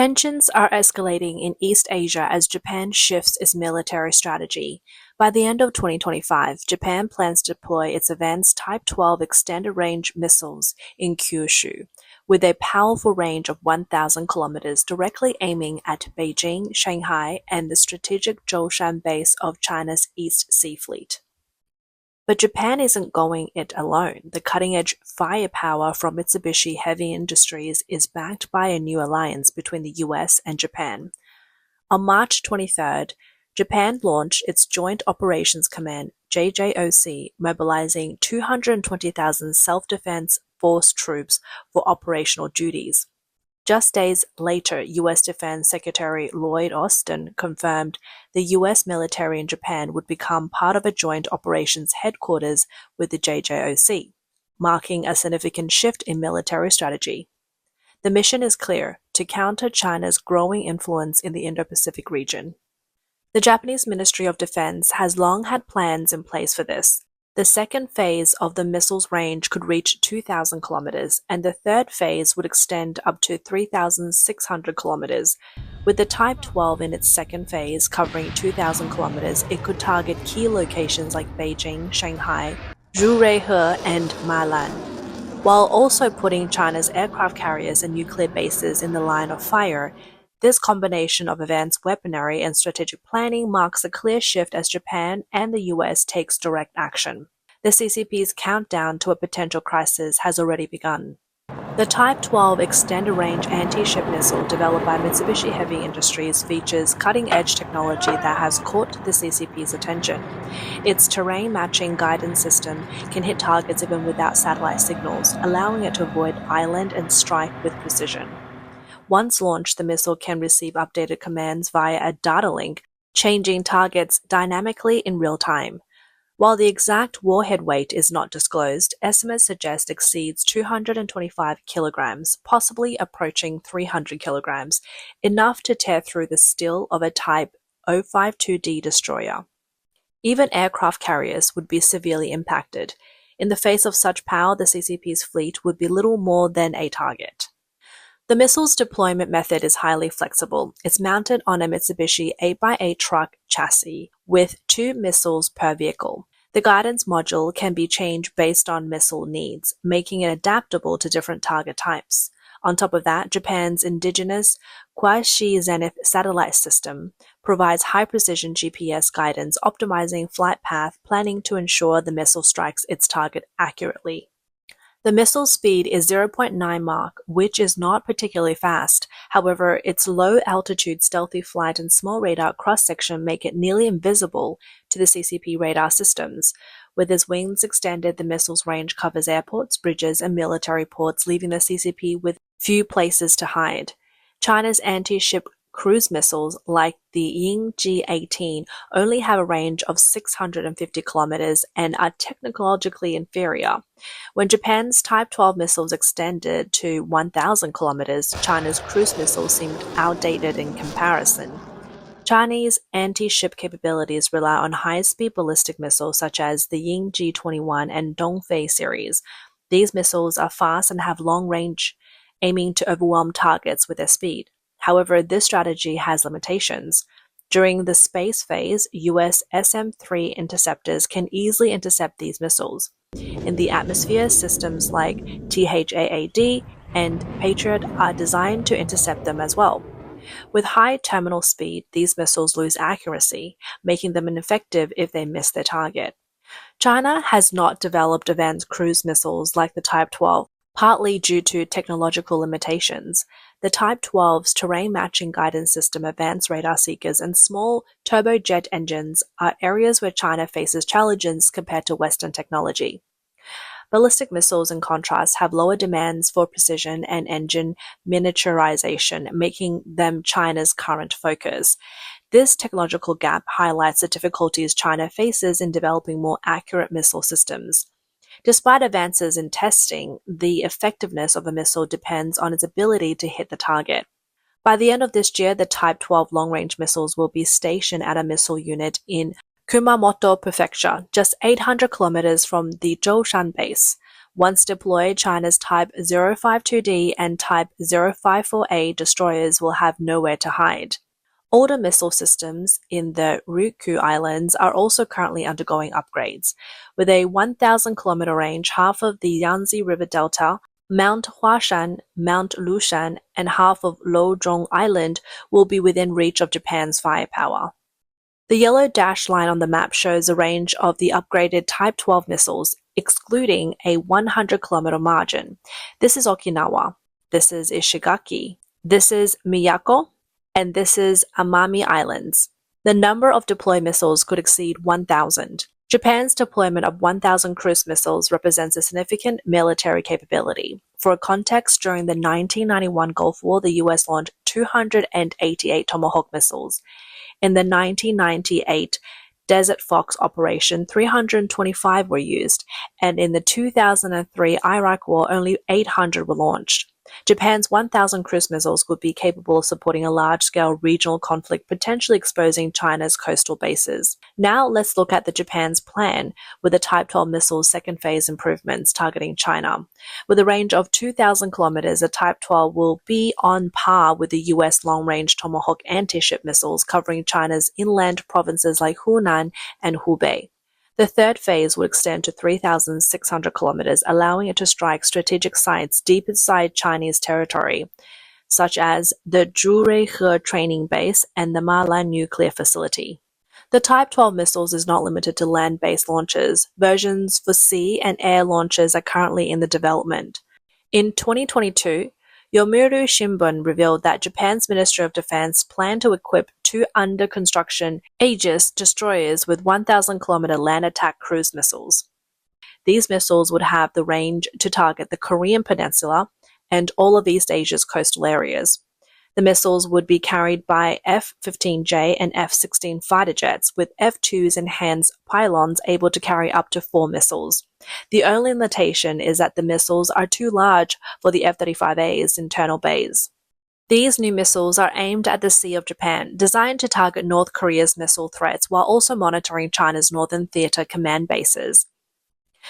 Tensions are escalating in East Asia as Japan shifts its military strategy. By the end of 2025, Japan plans to deploy its advanced Type 12 extended-range missiles in Kyushu, with a powerful range of 1,000 kilometers directly aiming at Beijing, Shanghai, and the strategic Zhoushan base of China's East Sea Fleet. But Japan isn't going it alone. The cutting-edge firepower from Mitsubishi Heavy Industries is backed by a new alliance between the US and Japan. On March 23rd, Japan launched its Joint Operations Command (JJOC), mobilizing 220,000 self-defense force troops for operational duties. Just days later, U.S. Defense Secretary Lloyd Austin confirmed the U.S. military in Japan would become part of a joint operations headquarters with the JJOC, marking a significant shift in military strategy. The mission is clear: to counter China's growing influence in the Indo-Pacific region. The Japanese Ministry of Defense has long had plans in place for this. The second phase of the missile's range could reach 2,000 kilometers, and the third phase would extend up to 3,600 kilometers. With the Type 12 in its second phase covering 2,000 kilometers, it could target key locations like Beijing, Shanghai, Zhuhai, and Milan, while also putting China's aircraft carriers and nuclear bases in the line of fire. This combination of advanced weaponry and strategic planning marks a clear shift as Japan and the US takes direct action. The CCP's countdown to a potential crisis has already begun. The Type 12 extended-range anti-ship missile developed by Mitsubishi Heavy Industries features cutting-edge technology that has caught the CCP's attention. Its terrain-matching guidance system can hit targets even without satellite signals, allowing it to avoid island and strike with precision. Once launched, the missile can receive updated commands via a data link, changing targets dynamically in real time. While the exact warhead weight is not disclosed, estimates suggest exceeds 225 kilograms, possibly approaching 300 kilograms, enough to tear through the steel of a Type 052D destroyer. Even aircraft carriers would be severely impacted. In the face of such power, the CCP's fleet would be little more than a target. The missile's deployment method is highly flexible. It's mounted on a Mitsubishi 8x8 truck chassis with 2 missiles per vehicle. The guidance module can be changed based on missile needs, making it adaptable to different target types. On top of that, Japan's indigenous quasi-zenith satellite system provides high-precision GPS guidance, optimizing flight path planning to ensure the missile strikes its target accurately. The missile's speed is 0.9 Mach, which is not particularly fast. However, its low-altitude stealthy flight and small radar cross-section make it nearly invisible to the CCP radar systems. With its wings extended, the missile's range covers airports, bridges, and military ports, leaving the CCP with few places to hide. China's anti-ship cruise missiles, like the Ying-G18, only have a range of 650 kilometers and are technologically inferior. When Japan's Type 12 missiles extended to 1,000 kilometers, China's cruise missiles seemed outdated in comparison. Chinese anti-ship capabilities rely on high-speed ballistic missiles such as the Ying-G21 and Dongfei series. These missiles are fast and have long range, aiming to overwhelm targets with their speed. However, this strategy has limitations. During the space phase, US SM-3 interceptors can easily intercept these missiles. In the atmosphere, systems like THAAD and Patriot are designed to intercept them as well. With high terminal speed, these missiles lose accuracy, making them ineffective if they miss their target. China has not developed advanced cruise missiles like the Type 12, partly due to technological limitations. The Type 12's terrain-matching guidance system, advanced radar seekers, and small turbojet engines are areas where China faces challenges compared to Western technology. Ballistic missiles, in contrast, have lower demands for precision and engine miniaturization, making them China's current focus. This technological gap highlights the difficulties China faces in developing more accurate missile systems. Despite advances in testing, the effectiveness of a missile depends on its ability to hit the target. By the end of this year, the Type 12 long-range missiles will be stationed at a missile unit in Kumamoto Prefecture, just 800 kilometers from the Zhoushan base. Once deployed, China's Type 052D and Type 054A destroyers will have nowhere to hide. Older missile systems in the Ryukyu Islands are also currently undergoing upgrades. With a 1,000-kilometer range, half of the Yangtze River Delta, Mount Zhoushan, Mount Lushan, and half of Lozhong Island will be within reach of Japan's firepower. The yellow dashed line on the map shows a range of the upgraded Type 12 missiles, excluding a 100-kilometer margin. This is Okinawa. This is Ishigaki. This is Miyako. And this is Amami Islands. The number of deployed missiles could exceed 1,000. Japan's deployment of 1,000 cruise missiles represents a significant military capability. For context, during the 1991 Gulf War, the US launched 288 Tomahawk missiles. In the 1998 Desert Fox operation, 325 were used, and in the 2003 Iraq War, only 800 were launched. Japan's 1,000 cruise missiles would be capable of supporting a large-scale regional conflict, potentially exposing China's coastal bases. Now let's look at Japan's plan with the Type 12 missile's second phase improvements targeting China. With a range of 2,000 kilometers, a Type 12 will be on par with the US long-range Tomahawk anti-ship missiles covering China's inland provinces like Hunan and Hubei. The third phase will extend to 3,600 kilometers, allowing it to strike strategic sites deep inside Chinese territory, such as the Zhurehe training base and the Malan nuclear facility. The Type 12 missiles is not limited to land-based launches. Versions for sea and air launches are currently in the development. In 2022, Yomiuri Shimbun revealed that Japan's Ministry of Defense planned to equip 2 under-construction Aegis destroyers with 1,000-kilometer land attack cruise missiles. These missiles would have the range to target the Korean Peninsula and all of East Asia's coastal areas. The missiles would be carried by F-15J and F-16 fighter jets, with F-2's enhanced pylons able to carry up to 4 missiles. The only limitation is that the missiles are too large for the F-35A's internal bays. These new missiles are aimed at the Sea of Japan, designed to target North Korea's missile threats while also monitoring China's Northern Theater command bases.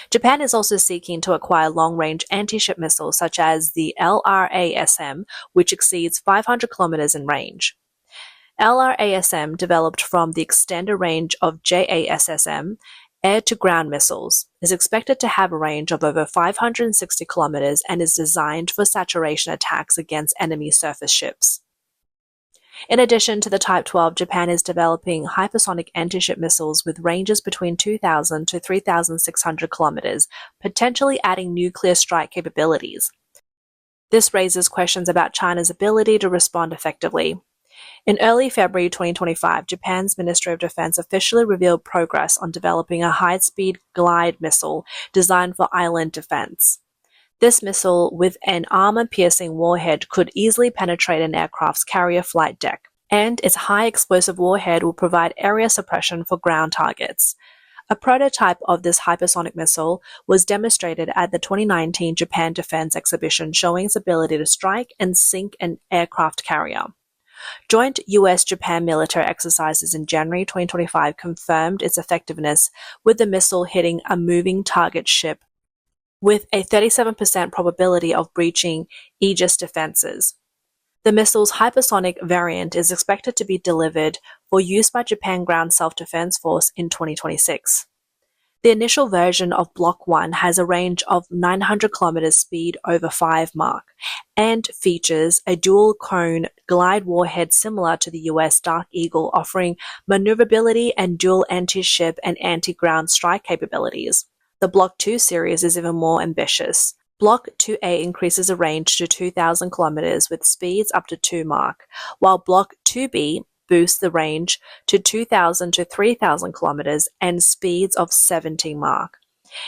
Japan is also seeking to acquire long-range anti-ship missiles such as the LRASM, which exceeds 500 kilometers in range. LRASM, developed from the extended range of JASSM, air-to-ground missiles, is expected to have a range of over 560 kilometers and is designed for saturation attacks against enemy surface ships. In addition to the Type 12, Japan is developing hypersonic anti-ship missiles with ranges between 2,000 to 3,600 kilometers, potentially adding nuclear strike capabilities. This raises questions about China's ability to respond effectively. In early February 2025, Japan's Ministry of Defense officially revealed progress on developing a high-speed glide missile designed for island defense. This missile, with an armor-piercing warhead, could easily penetrate an aircraft's carrier flight deck, and its high-explosive warhead will provide area suppression for ground targets. A prototype of this hypersonic missile was demonstrated at the 2019 Japan Defense Exhibition, showing its ability to strike and sink an aircraft carrier. Joint US-Japan military exercises in January 2025 confirmed its effectiveness, with the missile hitting a moving target ship with a 37% probability of breaching Aegis defenses. The missile's hypersonic variant is expected to be delivered for use by Japan Ground Self-Defense Force in 2026. The initial version of Block 1 has a range of 900 km speed over 5 Mach and features a dual-cone glide warhead similar to the US Dark Eagle, offering maneuverability and dual anti-ship and anti-ground strike capabilities. The Block 2 series is even more ambitious. Block 2A increases the range to 2,000 kilometers with speeds up to 2 Mach, while Block 2B boosts the range to 2,000 to 3,000 kilometers and speeds of 70 Mach.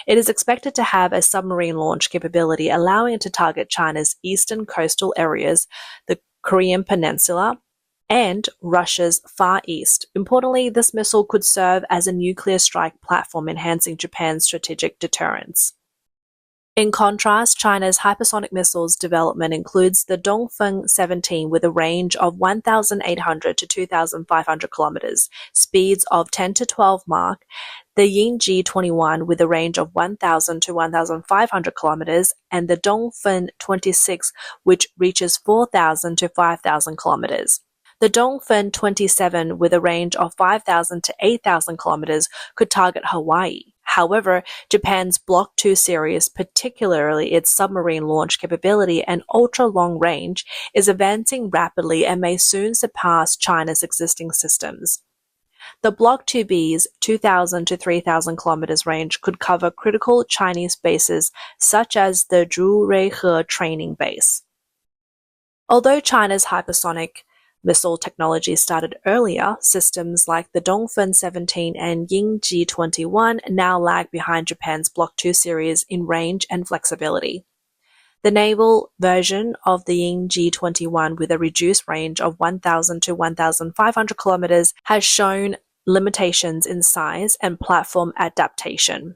It is expected to have a submarine launch capability, allowing it to target China's eastern coastal areas, the Korean Peninsula, and Russia's Far East. Importantly, this missile could serve as a nuclear strike platform, enhancing Japan's strategic deterrence. In contrast, China's hypersonic missiles development includes the Dongfeng 17 with a range of 1,800 to 2,500 kilometers, speeds of 10 to 12 Mach, the Yingji 21 with a range of 1,000 to 1,500 kilometers, and the Dongfeng 26 which reaches 4,000 to 5,000 kilometers. The Dongfeng 27 with a range of 5,000 to 8,000 kilometers could target Hawaii. However, Japan's Block II series, particularly its submarine launch capability and ultra-long range, is advancing rapidly and may soon surpass China's existing systems. The Block IIB's 2,000 to 3,000 kilometers range could cover critical Chinese bases such as the Zhuhai training base. Although China's hypersonic missile technology started earlier, systems like the Dongfeng 17 and Yingji 21 now lag behind Japan's Block II series in range and flexibility. The naval version of the Yingji 21 with a reduced range of 1,000 to 1,500 kilometers has shown limitations in size and platform adaptation.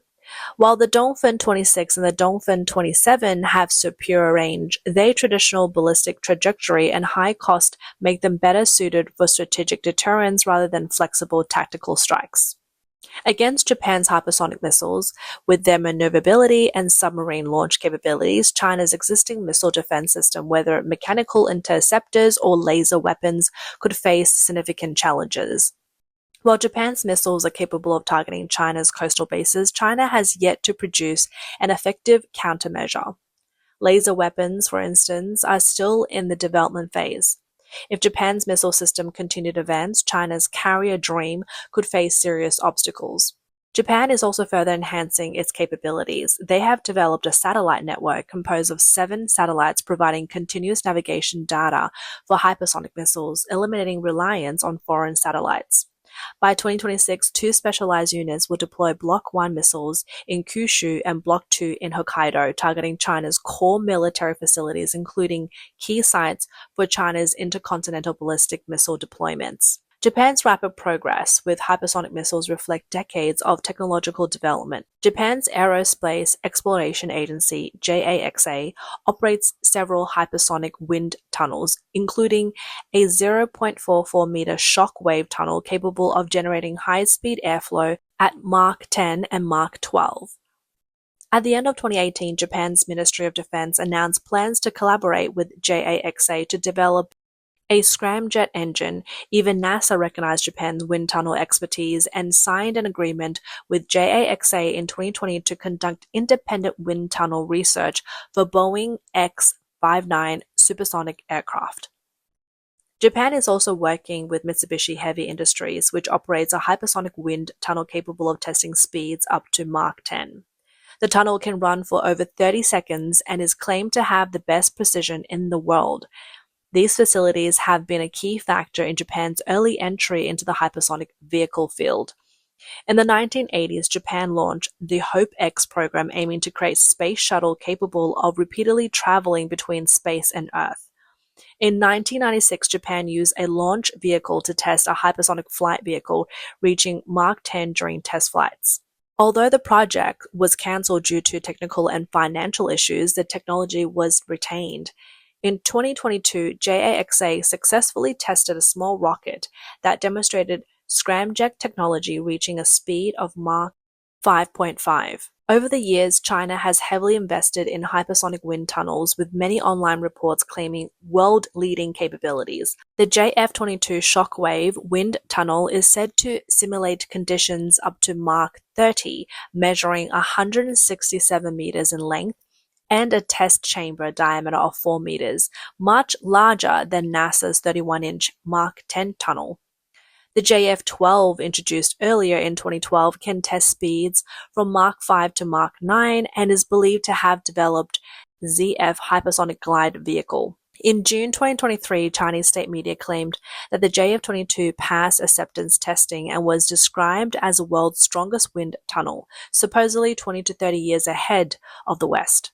While the Dongfeng 26 and the Dongfeng 27 have superior range, their traditional ballistic trajectory and high cost make them better suited for strategic deterrence rather than flexible tactical strikes. Against Japan's hypersonic missiles, with their maneuverability and submarine launch capabilities, China's existing missile defense system, whether mechanical interceptors or laser weapons, could face significant challenges. While Japan's missiles are capable of targeting China's coastal bases, China has yet to produce an effective countermeasure. Laser weapons, for instance, are still in the development phase. If Japan's missile system continued to advance, China's carrier dream could face serious obstacles. Japan is also further enhancing its capabilities. They have developed a satellite network composed of 7 satellites providing continuous navigation data for hypersonic missiles, eliminating reliance on foreign satellites. By 2026, 2 specialized units will deploy Block 1 missiles in Kyushu and Block 2 in Hokkaido, targeting China's core military facilities, including key sites for China's intercontinental ballistic missile deployments. Japan's rapid progress with hypersonic missiles reflect decades of technological development. Japan's Aerospace Exploration Agency, JAXA, operates several hypersonic wind tunnels, including a 0.44-meter shock wave tunnel capable of generating high-speed airflow at Mach 10 and Mach 12. At the end of 2018, Japan's Ministry of Defense announced plans to collaborate with JAXA to develop a scramjet engine. Even NASA recognized Japan's wind tunnel expertise and signed an agreement with JAXA in 2020 to conduct independent wind tunnel research for Boeing X-59 supersonic aircraft. Japan is also working with Mitsubishi Heavy Industries, which operates a hypersonic wind tunnel capable of testing speeds up to Mach 10. The tunnel can run for over 30 seconds and is claimed to have the best precision in the world. These facilities have been a key factor in Japan's early entry into the hypersonic vehicle field. In the 1980s, Japan launched the Hope-X program, aiming to create a space shuttle capable of repeatedly traveling between space and Earth. In 1996, Japan used a launch vehicle to test a hypersonic flight vehicle, reaching Mach 10 during test flights. Although the project was cancelled due to technical and financial issues, the technology was retained. In 2022, JAXA successfully tested a small rocket that demonstrated scramjet technology, reaching a speed of Mach 5.5. Over the years, China has heavily invested in hypersonic wind tunnels, with many online reports claiming world-leading capabilities. The JF-22 Shockwave wind tunnel is said to simulate conditions up to Mach 30, measuring 167 meters in length, and a test chamber diameter of 4 meters, much larger than NASA's 31-inch Mach 10 tunnel. The JF-12, introduced earlier in 2012, can test speeds from Mach 5 to Mach 9 and is believed to have developed ZF hypersonic glide vehicle. In June 2023, Chinese state media claimed that the JF-22 passed acceptance testing and was described as the world's strongest wind tunnel, supposedly 20 to 30 years ahead of the West.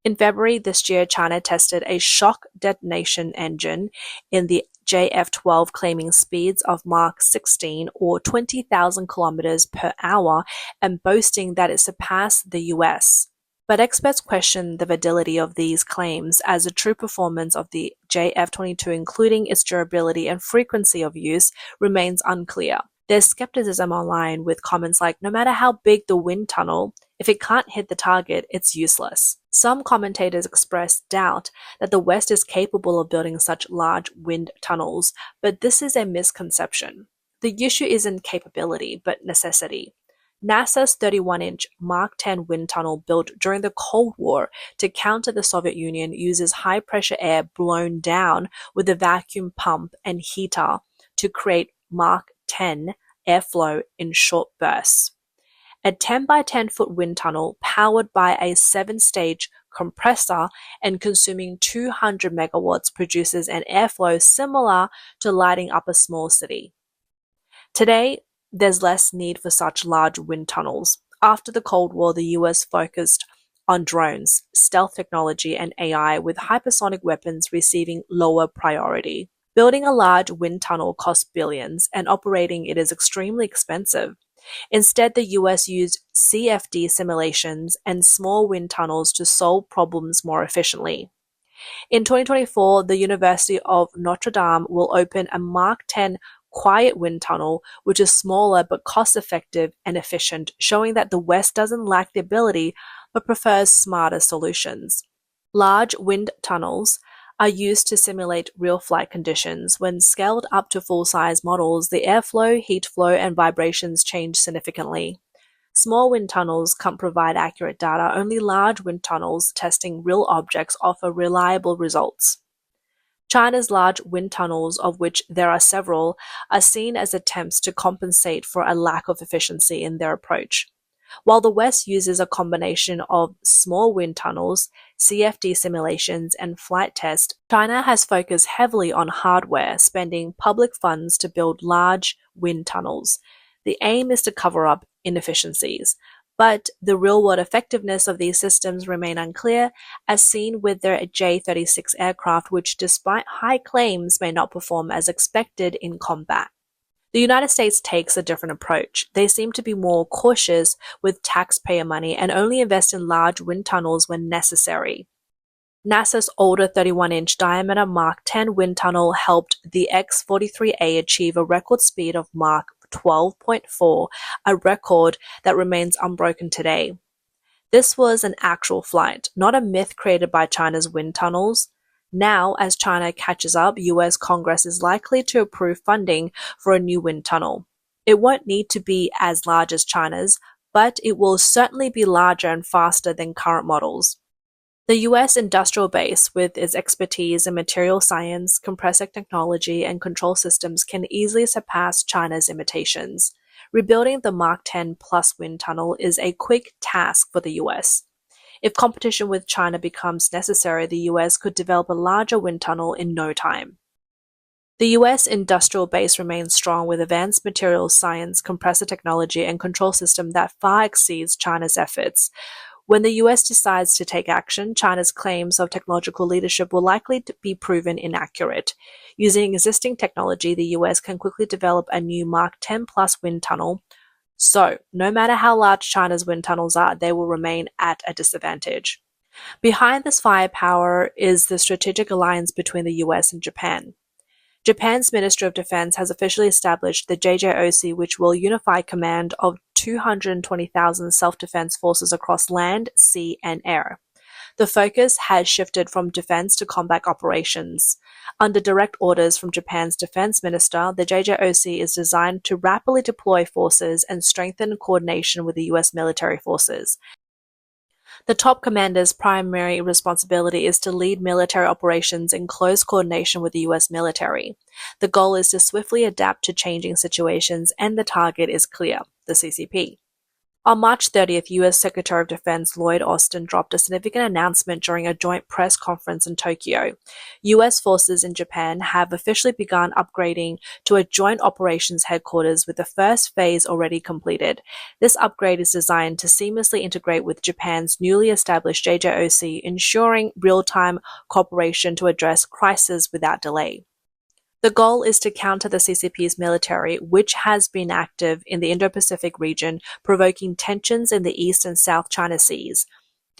In February this year, China tested a shock detonation engine in the JF-12, claiming speeds of Mach 16 or 20,000 kilometers per hour and boasting that it surpassed the US. But experts question the validity of these claims as the true performance of the JF-22, including its durability and frequency of use, remains unclear. There's skepticism online with comments like, no matter how big the wind tunnel, if it can't hit the target, it's useless. Some commentators express doubt that the West is capable of building such large wind tunnels, but this is a misconception. The issue isn't capability, but necessity. NASA's 31-inch Mark 10 wind tunnel built during the Cold War to counter the Soviet Union uses high-pressure air blown down with a vacuum pump and heater to create Mark 10 airflow in short bursts. A 10 by 10-foot wind tunnel powered by a 7-stage compressor and consuming 200 megawatts produces an airflow similar to lighting up a small city. Today, there's less need for such large wind tunnels. After the Cold War, the US focused on drones, stealth technology, and AI, with hypersonic weapons receiving lower priority. Building a large wind tunnel costs billions, and operating it is extremely expensive. Instead, the US used CFD simulations and small wind tunnels to solve problems more efficiently. In 2024, the University of Notre Dame will open a Mark 10 quiet wind tunnel, which is smaller but cost-effective and efficient, showing that the West doesn't lack the ability but prefers smarter solutions. Large wind tunnels are used to simulate real flight conditions. When scaled up to full-size models, the airflow, heat flow, and vibrations change significantly. Small wind tunnels can't provide accurate data. Only large wind tunnels testing real objects offer reliable results. China's large wind tunnels, of which there are several, are seen as attempts to compensate for a lack of efficiency in their approach. While the West uses a combination of small wind tunnels, CFD simulations, and flight tests, China has focused heavily on hardware, spending public funds to build large wind tunnels. The aim is to cover up inefficiencies, but the real-world effectiveness of these systems remain unclear, as seen with their J-36 aircraft, which, despite high claims, may not perform as expected in combat. The United States takes a different approach. They seem to be more cautious with taxpayer money and only invest in large wind tunnels when necessary. NASA's older 31-inch diameter Mark 10 wind tunnel helped the X-43A achieve a record speed of Mach 12.4, a record that remains unbroken today. This was an actual flight, not a myth created by China's wind tunnels. Now, as China catches up, US Congress is likely to approve funding for a new wind tunnel. It won't need to be as large as China's, but it will certainly be larger and faster than current models. The US industrial base, with its expertise in material science, compressor technology, and control systems, can easily surpass China's imitations. Rebuilding the Mark 10 Plus wind tunnel is a quick task for the US. If competition with China becomes necessary, the US could develop a larger wind tunnel in no time. The US industrial base remains strong with advanced materials science, compressor technology, and control system that far exceeds China's efforts. When the US decides to take action, China's claims of technological leadership will likely be proven inaccurate. Using existing technology, the US can quickly develop a new Mark 10 Plus wind tunnel. So, no matter how large China's wind tunnels are, they will remain at a disadvantage. Behind this firepower is the strategic alliance between the US and Japan. Japan's Ministry of Defense has officially established the JJOC, which will unify command of 220,000 self-defense forces across land, sea, and air. The focus has shifted from defense to combat operations. Under direct orders from Japan's defense minister, the JJOC is designed to rapidly deploy forces and strengthen coordination with the US military forces. The top commander's primary responsibility is to lead military operations in close coordination with the US military. The goal is to swiftly adapt to changing situations, and the target is clear: the CCP. On March 30th, U.S. Secretary of Defense Lloyd Austin dropped a significant announcement during a joint press conference in Tokyo. U.S. forces in Japan have officially begun upgrading to a joint operations headquarters, with the first phase already completed. This upgrade is designed to seamlessly integrate with Japan's newly established JJOC, ensuring real-time cooperation to address crises without delay. The goal is to counter the CCP's military, which has been active in the Indo-Pacific region, provoking tensions in the East and South China Seas.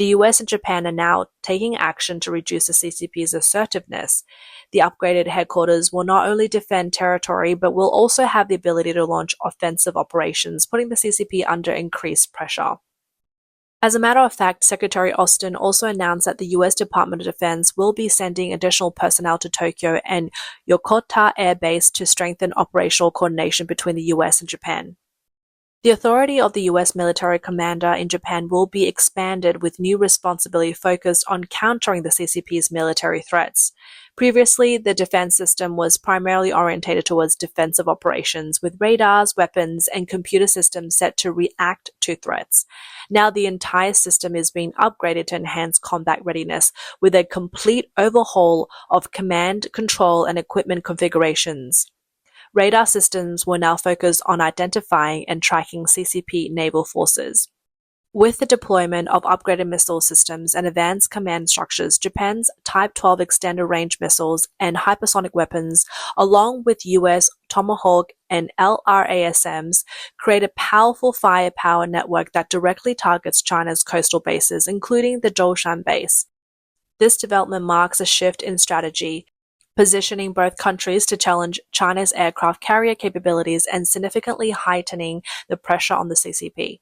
The US and Japan are now taking action to reduce the CCP's assertiveness. The upgraded headquarters will not only defend territory, but will also have the ability to launch offensive operations, putting the CCP under increased pressure. As a matter of fact, Secretary Austin also announced that the US Department of Defense will be sending additional personnel to Tokyo and Yokota Air Base to strengthen operational coordination between the US and Japan. The authority of the US military commander in Japan will be expanded with new responsibility focused on countering the CCP's military threats. Previously, the defense system was primarily orientated towards defensive operations, with radars, weapons, and computer systems set to react to threats. Now the entire system is being upgraded to enhance combat readiness, with a complete overhaul of command, control, and equipment configurations. Radar systems will now focus on identifying and tracking CCP naval forces. With the deployment of upgraded missile systems and advanced command structures, Japan's Type 12 extended range missiles and hypersonic weapons, along with US Tomahawk and LRASMs, create a powerful firepower network that directly targets China's coastal bases, including the Zhoushan base. This development marks a shift in strategy, positioning both countries to challenge China's aircraft carrier capabilities and significantly heightening the pressure on the CCP.